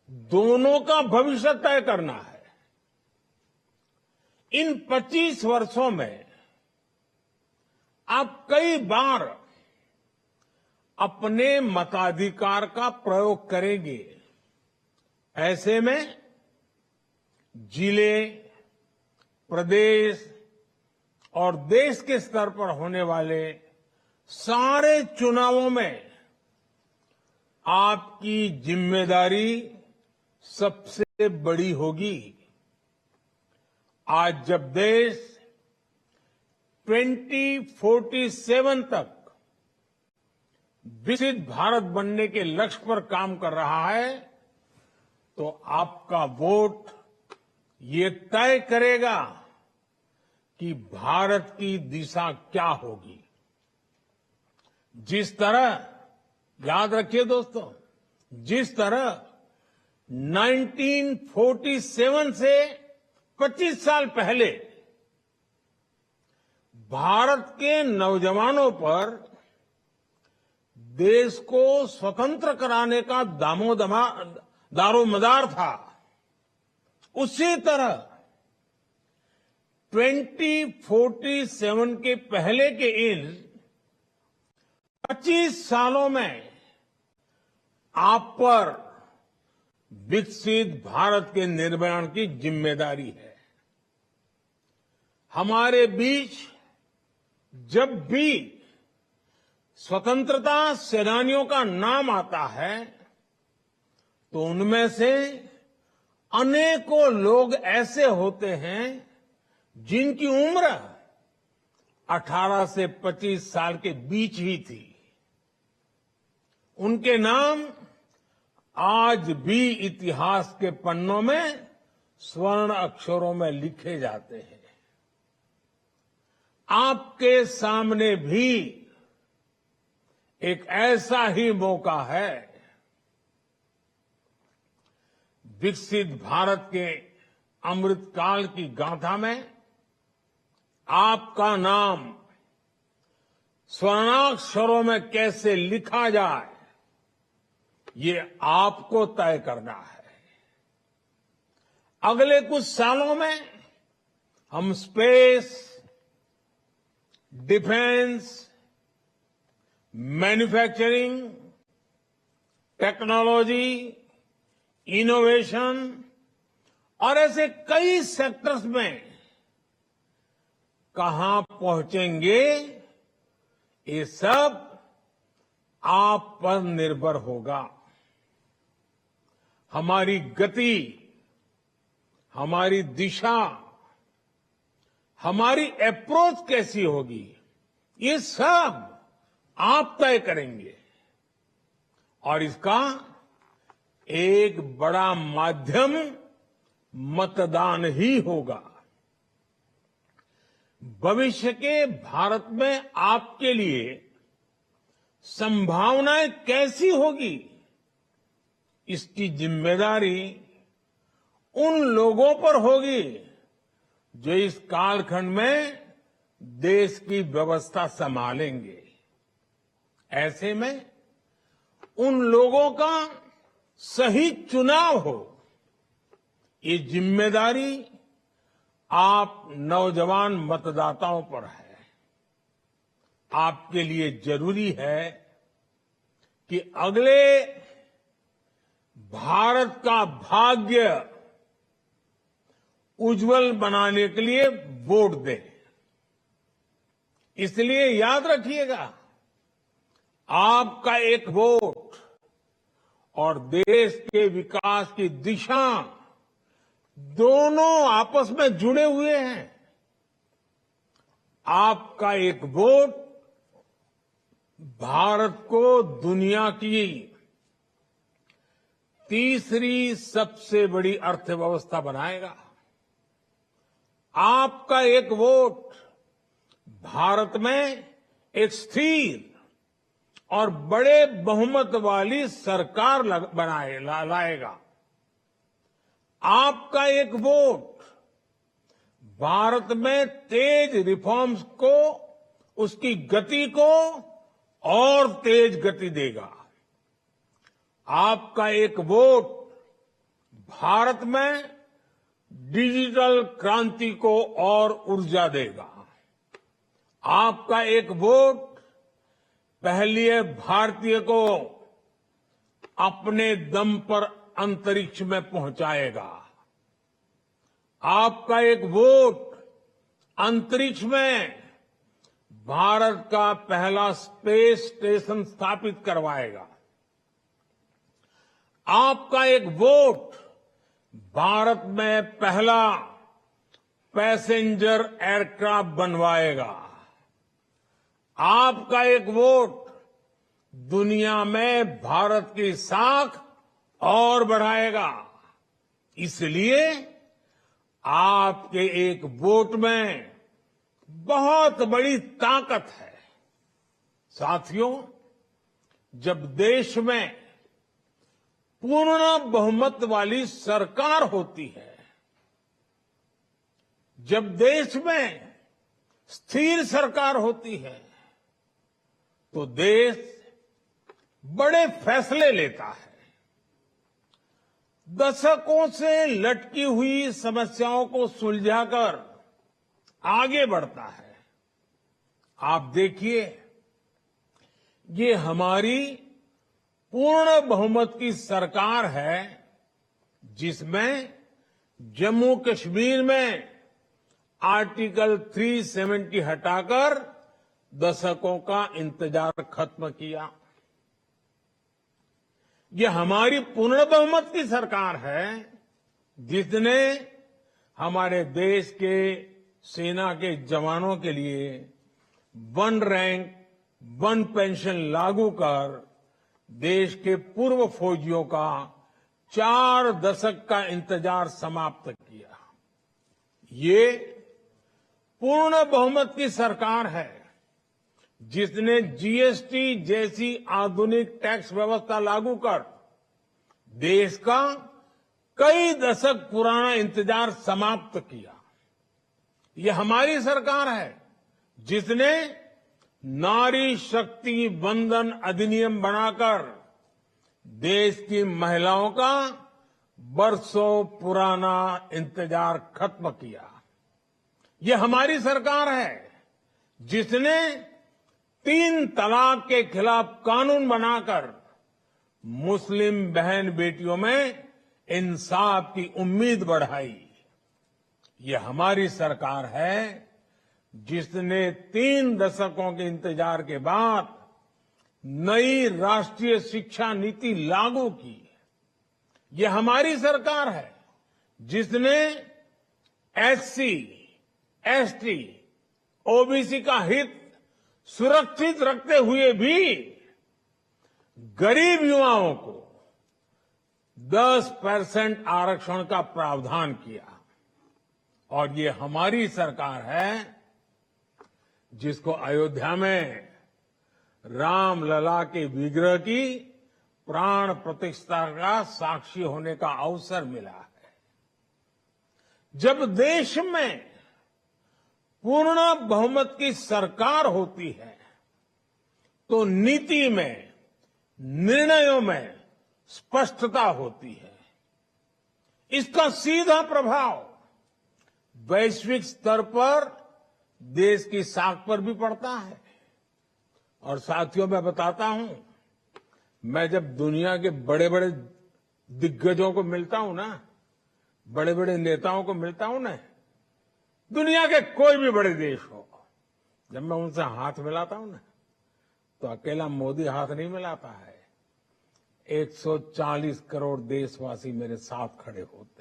दोनों का भविष्य तय करना है। इन 25 वर्षों में आप कई बार अपने मताधिकार का प्रयोग करेंगे। ऐसे में जिले, प्रदेश और देश के स्तर पर होने वाले सारे चुनावों में आपकी जिम्मेदारी सबसे बड़ी होगी। आज जब देश 2047 तक विकसित भारत बनने के लक्ष्य पर काम कर रहा है, तो आपका वोट ये तय करेगा कि भारत की दिशा क्या होगी। जिस तरह, याद रखिए दोस्तों, जिस तरह 1947 से 25 साल पहले भारत के नौजवानों पर देश को स्वतंत्र कराने का दारोमदार था, उसी तरह 2047 के पहले के इन 25 सालों में आप पर विकसित भारत के निर्माण की जिम्मेदारी है। हमारे बीच जब भी स्वतंत्रता सेनानियों का नाम आता है, तो उनमें से अनेकों लोग ऐसे होते हैं जिनकी उम्र 18 से 25 साल के बीच ही थी। उनके नाम आज भी इतिहास के पन्नों में स्वर्ण अक्षरों में लिखे जाते हैं। आपके सामने भी एक ऐसा ही मौका है। विकसित भारत के अमृतकाल की गाथा में आपका नाम स्वर्णाक्षरों में कैसे लिखा जाए, ये आपको तय करना है। अगले कुछ सालों में हम space, defence, manufacturing, technology, innovation और ऐसे कई सेक्टर्स में कहां पहुंचेंगे, ये सब आप पर निर्भर होगा। हमारी गति, हमारी दिशा, हमारी अप्रोच कैसी होगी, ये सब आप तय करेंगे। और इसका एक बड़ा माध्यम मतदान ही होगा। भविष्य के भारत में आपके लिए संभावनाएं कैसी होगी, इसकी जिम्मेदारी उन लोगों पर होगी जो इस कालखंड में देश की व्यवस्था संभालेंगे। ऐसे में उन लोगों का सही चुनाव हो, ये जिम्मेदारी आप नौजवान मतदाताओं पर है। आपके लिए जरूरी है कि अगले भारत का भाग्य उज्जवल बनाने के लिए वोट दें। इसलिए याद रखिएगा, आपका एक वोट और देश के विकास की दिशा दोनों आपस में जुड़े हुए हैं। आपका एक वोट भारत को दुनिया की तीसरी सबसे बड़ी अर्थव्यवस्था बनाएगा। आपका एक वोट भारत में एक स्थिर और बड़े बहुमत वाली सरकार लाएगा। आपका एक वोट भारत में तेज रिफॉर्म्स को, उसकी गति को और तेज गति देगा। आपका एक वोट भारत में डिजिटल क्रांति को और ऊर्जा देगा। आपका एक वोट पहली भारतीय को अपने दम पर अंतरिक्ष में पहुंचाएगा। आपका एक वोट अंतरिक्ष में भारत का पहला स्पेस स्टेशन स्थापित करवाएगा। आपका एक वोट भारत में पहला पैसेंजर एयरक्राफ्ट बनवाएगा। आपका एक वोट दुनिया में भारत की साख और बढ़ाएगा। इसलिए आपके एक वोट में बहुत बड़ी ताकत है। साथियों, जब देश में पूर्ण बहुमत वाली सरकार होती है, जब देश में स्थिर सरकार होती है, तो देश बड़े फैसले लेता है, दशकों से लटकी हुई समस्याओं को सुलझाकर आगे बढ़ता है। आप देखिए, ये हमारी पूर्ण बहुमत की सरकार है, जिसमें जम्मू कश्मीर में आर्टिकल 370 हटाकर दशकों का इंतजार खत्म किया। ये हमारी पूर्ण बहुमत की सरकार है, जिसने हमारे देश के सेना के जवानों के लिए 1 रैंक 1 पेंशन लागू कर देश के पूर्व फौजियों का 4 दशक का इंतजार समाप्त किया। ये पूर्ण बहुमत की सरकार है, जिसने जीएसटी जैसी आधुनिक टैक्स व्यवस्था लागू कर देश का कई दशक पुराना इंतजार समाप्त किया। ये हमारी सरकार है, जिसने नारी शक्ति वंदन अधिनियम बनाकर देश की महिलाओं का बरसों पुराना इंतजार खत्म किया। ये हमारी सरकार है, जिसने 3 तलाक के खिलाफ कानून बनाकर मुस्लिम बहन बेटियों में इंसाफ की उम्मीद बढ़ाई। ये हमारी सरकार है, जिसने 3 दशकों के इंतजार के बाद नई राष्ट्रीय शिक्षा नीति लागू की। ये हमारी सरकार है, जिसने एससी, एसटी, ओबीसी का हित सुरक्षित रखते हुए भी गरीब युवाओं को 10% आरक्षण का प्रावधान किया। और ये हमारी सरकार है, जिसको अयोध्या में रामलला के विग्रह की प्राण प्रतिष्ठा का साक्षी होने का अवसर मिला है। जब देश में पूर्ण बहुमत की सरकार होती है, तो नीति में, निर्णयों में स्पष्टता होती है। इसका सीधा प्रभाव वैश्विक स्तर पर देश की साख पर भी पड़ता है। और साथियों, मैं बताता हूं, मैं जब दुनिया के बड़े बड़े दिग्गजों को मिलता हूं ना, बड़े बड़े नेताओं को मिलता हूं ना, दुनिया के कोई भी बड़े देश हो, जब मैं उनसे हाथ मिलाता हूं ना, तो अकेला मोदी हाथ नहीं मिलाता है। 140 करोड़ देशवासी मेरे साथ खड़े होते हैं।